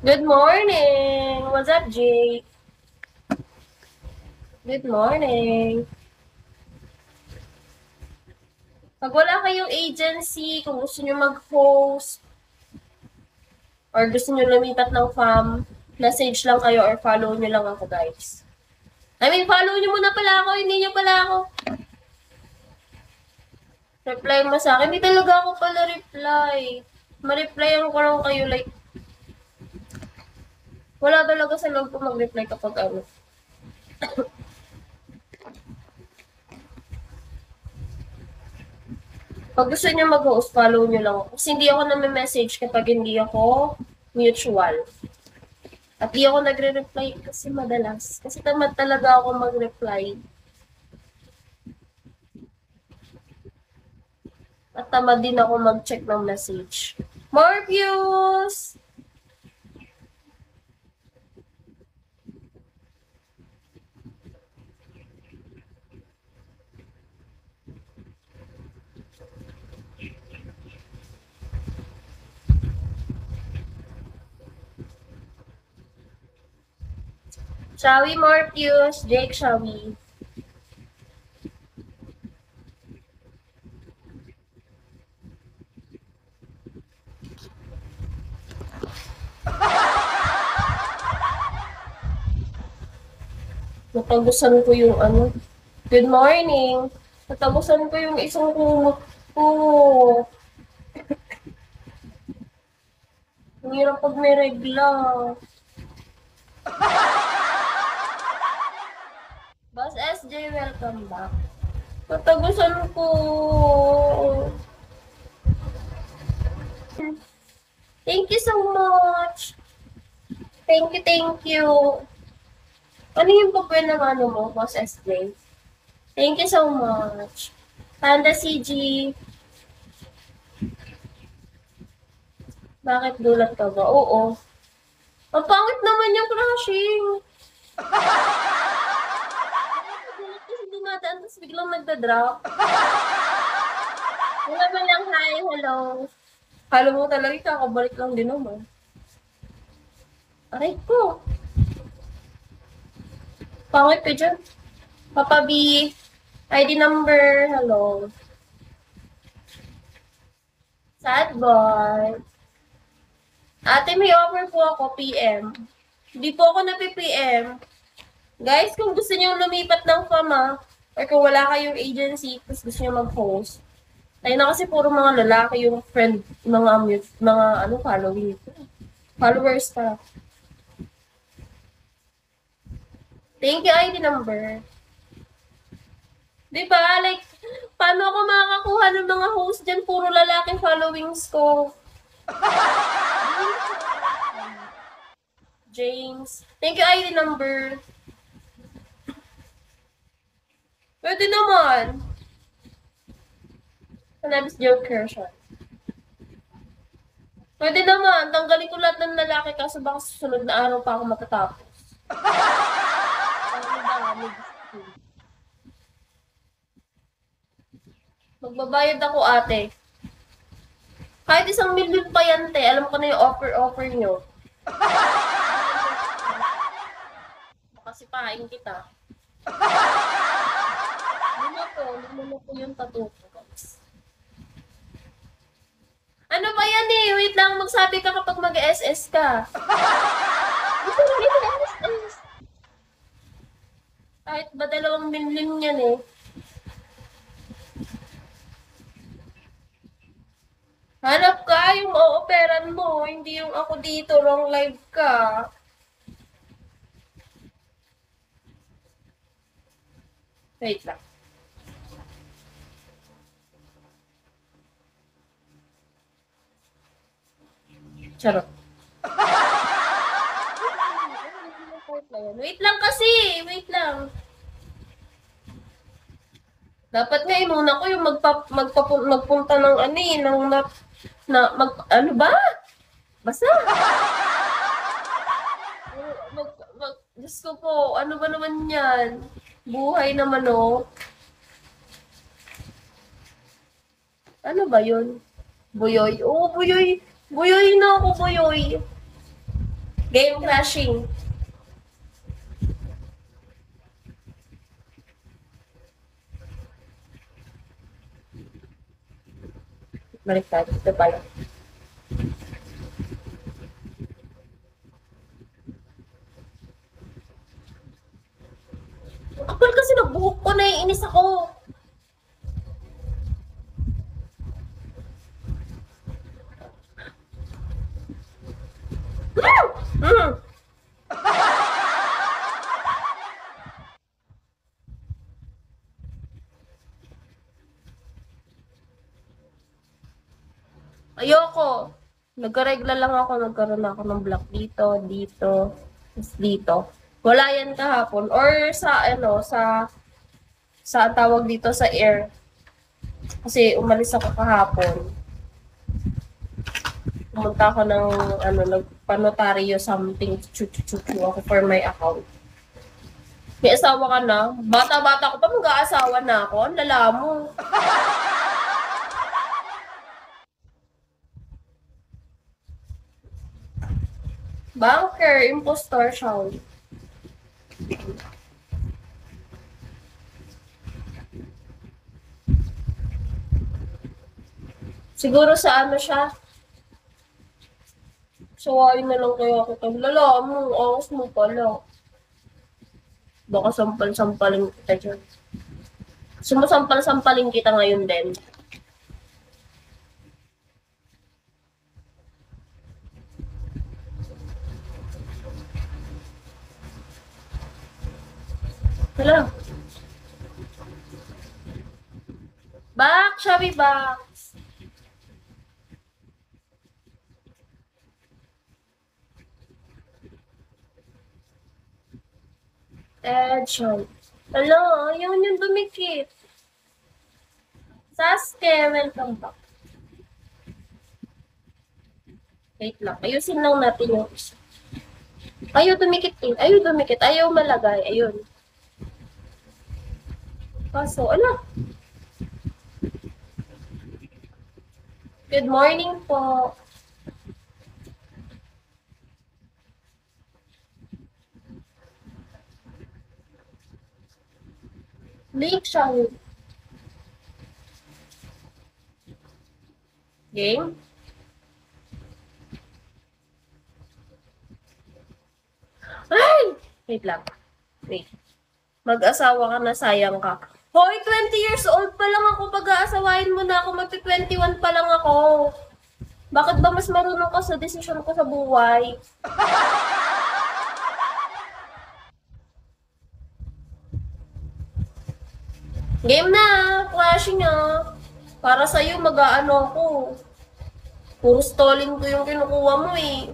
Good morning! What's up, Jake? Good morning! Pag wala kayong agency, kung gusto nyo mag-host, or gusto nyo lumipat ng fam, message lang kayo or follow nyo lang ako, guys. Follow nyo muna pala ako, hindi nyo pala ako. Reply mo sa akin. Hindi talaga ako pala reply. Ma-replyan ko lang kayo like, wala talaga sa loob ko mag-reply kapag ano. Pag gusto nyo mag-host, follow nyo lang ako. Kasi hindi ako nami-message kapag hindi ako mutual. At di ako nagre-reply kasi madalas. Kasi tamad talaga ako mag-reply. At tamad din ako mag-check ng message. More views! Shall we, more views? Jake, shall we? Natagusan ko yung ano. Good morning! Natagusan ko yung isang kumot ko. Ang hirap pag may regla. Boss SJ, welcome back. Natagusan ko. Thank you so much. Thank you, thank you. Ano yung papel ng ano mo, Boss SJ? Thank you so much. Panda CG. Bakit gulat ka ba? Oo. Ang pangit naman yung crashing. Gulat kasi dumadaan, tapos biglang nagda-drop. Wala ba lang, hi, hello. Kala mo talaga, kakabalik lang din naman. Aray ko. Pangit ka dyan. Papa B. ID number, hello. Sad boy. Ate, may offer po ako, PM. Hindi po ako na-PM. Guys, kung gusto niyo lumipat ng fama, or kung wala kayong agency, tapos gusto niyo mag-host, ayun na kasi puro mga lalaki yung friend, mga followers pa. Thank you, ID number. Diba? Like, paano ako makakakuha ng mga host dyan? Puro lalaki followings ko. James. Thank you, ID number. Pwede naman. Hanabis Joker siya. Pwede naman. Tanggalin ko lahat ng lalaki kaso baka susunod na araw pa ako matatapos. Magbabayad ako, ate. Kahit 1,000,000 pa yan, te. Alam ko na yung offer nyo. Baka sipahin kita. Lumo po yung tattoo ko, guys. Ano ba yan eh? Wait lang, magsabi ka kapag mag-SS ka. Ito lang yung SS. Kahit ba 2,000,000 yan eh. Hanap ka, yung o-operan mo, hindi yung ako dito, wrong live ka. Wait lang. Charot. Wait lang kasi, wait lang. Dapat nga muna ko yung magpunta ng ano eh, ano ba? Basta. Diyos ko po, ano ba naman yan? Buhay na manok. Ano ba yun? Buyoy. Oo, buyoy. Buyoy na ako, buyoy. Game crashing. Baliktad. Ito pala. Kapal kasi nagbuhok ko, naiinis ako. Mm. Ayoko. Nagkaregla lang ako, nagkaroon ako ng block dito, dito, dito. Wala yan kahapon. Or sa, sa tawag dito sa air. Kasi umalis ako kahapon. Pumunta ako ng, nagpanotaryo something, chuchu ako for my account. May asawa ka na? Bata-bata ko pa, mag-aasawa na ako. Ang lala mo. Banker, impostor siya. Siguro sa ano siya? Sawain na lang kaya kita. Lala mo, angas mo pala. Baka sampal-sampalin kita dyan. Sumusampal-sampalin kita ngayon din. Hala. Back, Shabby back. Edson. Hello, yun yung dumikit. Sasuke, welcome back. Wait lang, ayusin lang natin yung isa. Ayaw dumikit eh. Ayaw dumikit. Ayaw malagay. Ayun. Kaso, ano? Good morning po. Lake siya. Game? Ay! Wait lang. Wait. Mag-asawa ka na, sayang ka. Hoy, 20 years old pa lang ako. Pag-aasawain mo na ako, magti-21 pa lang ako. Bakit ba mas marunong ka sa desisyon ko sa buhay? Game na, flashing ah. Para sa'yo, mag-aano ako. Puro stalling ko yung kinukuha mo eh.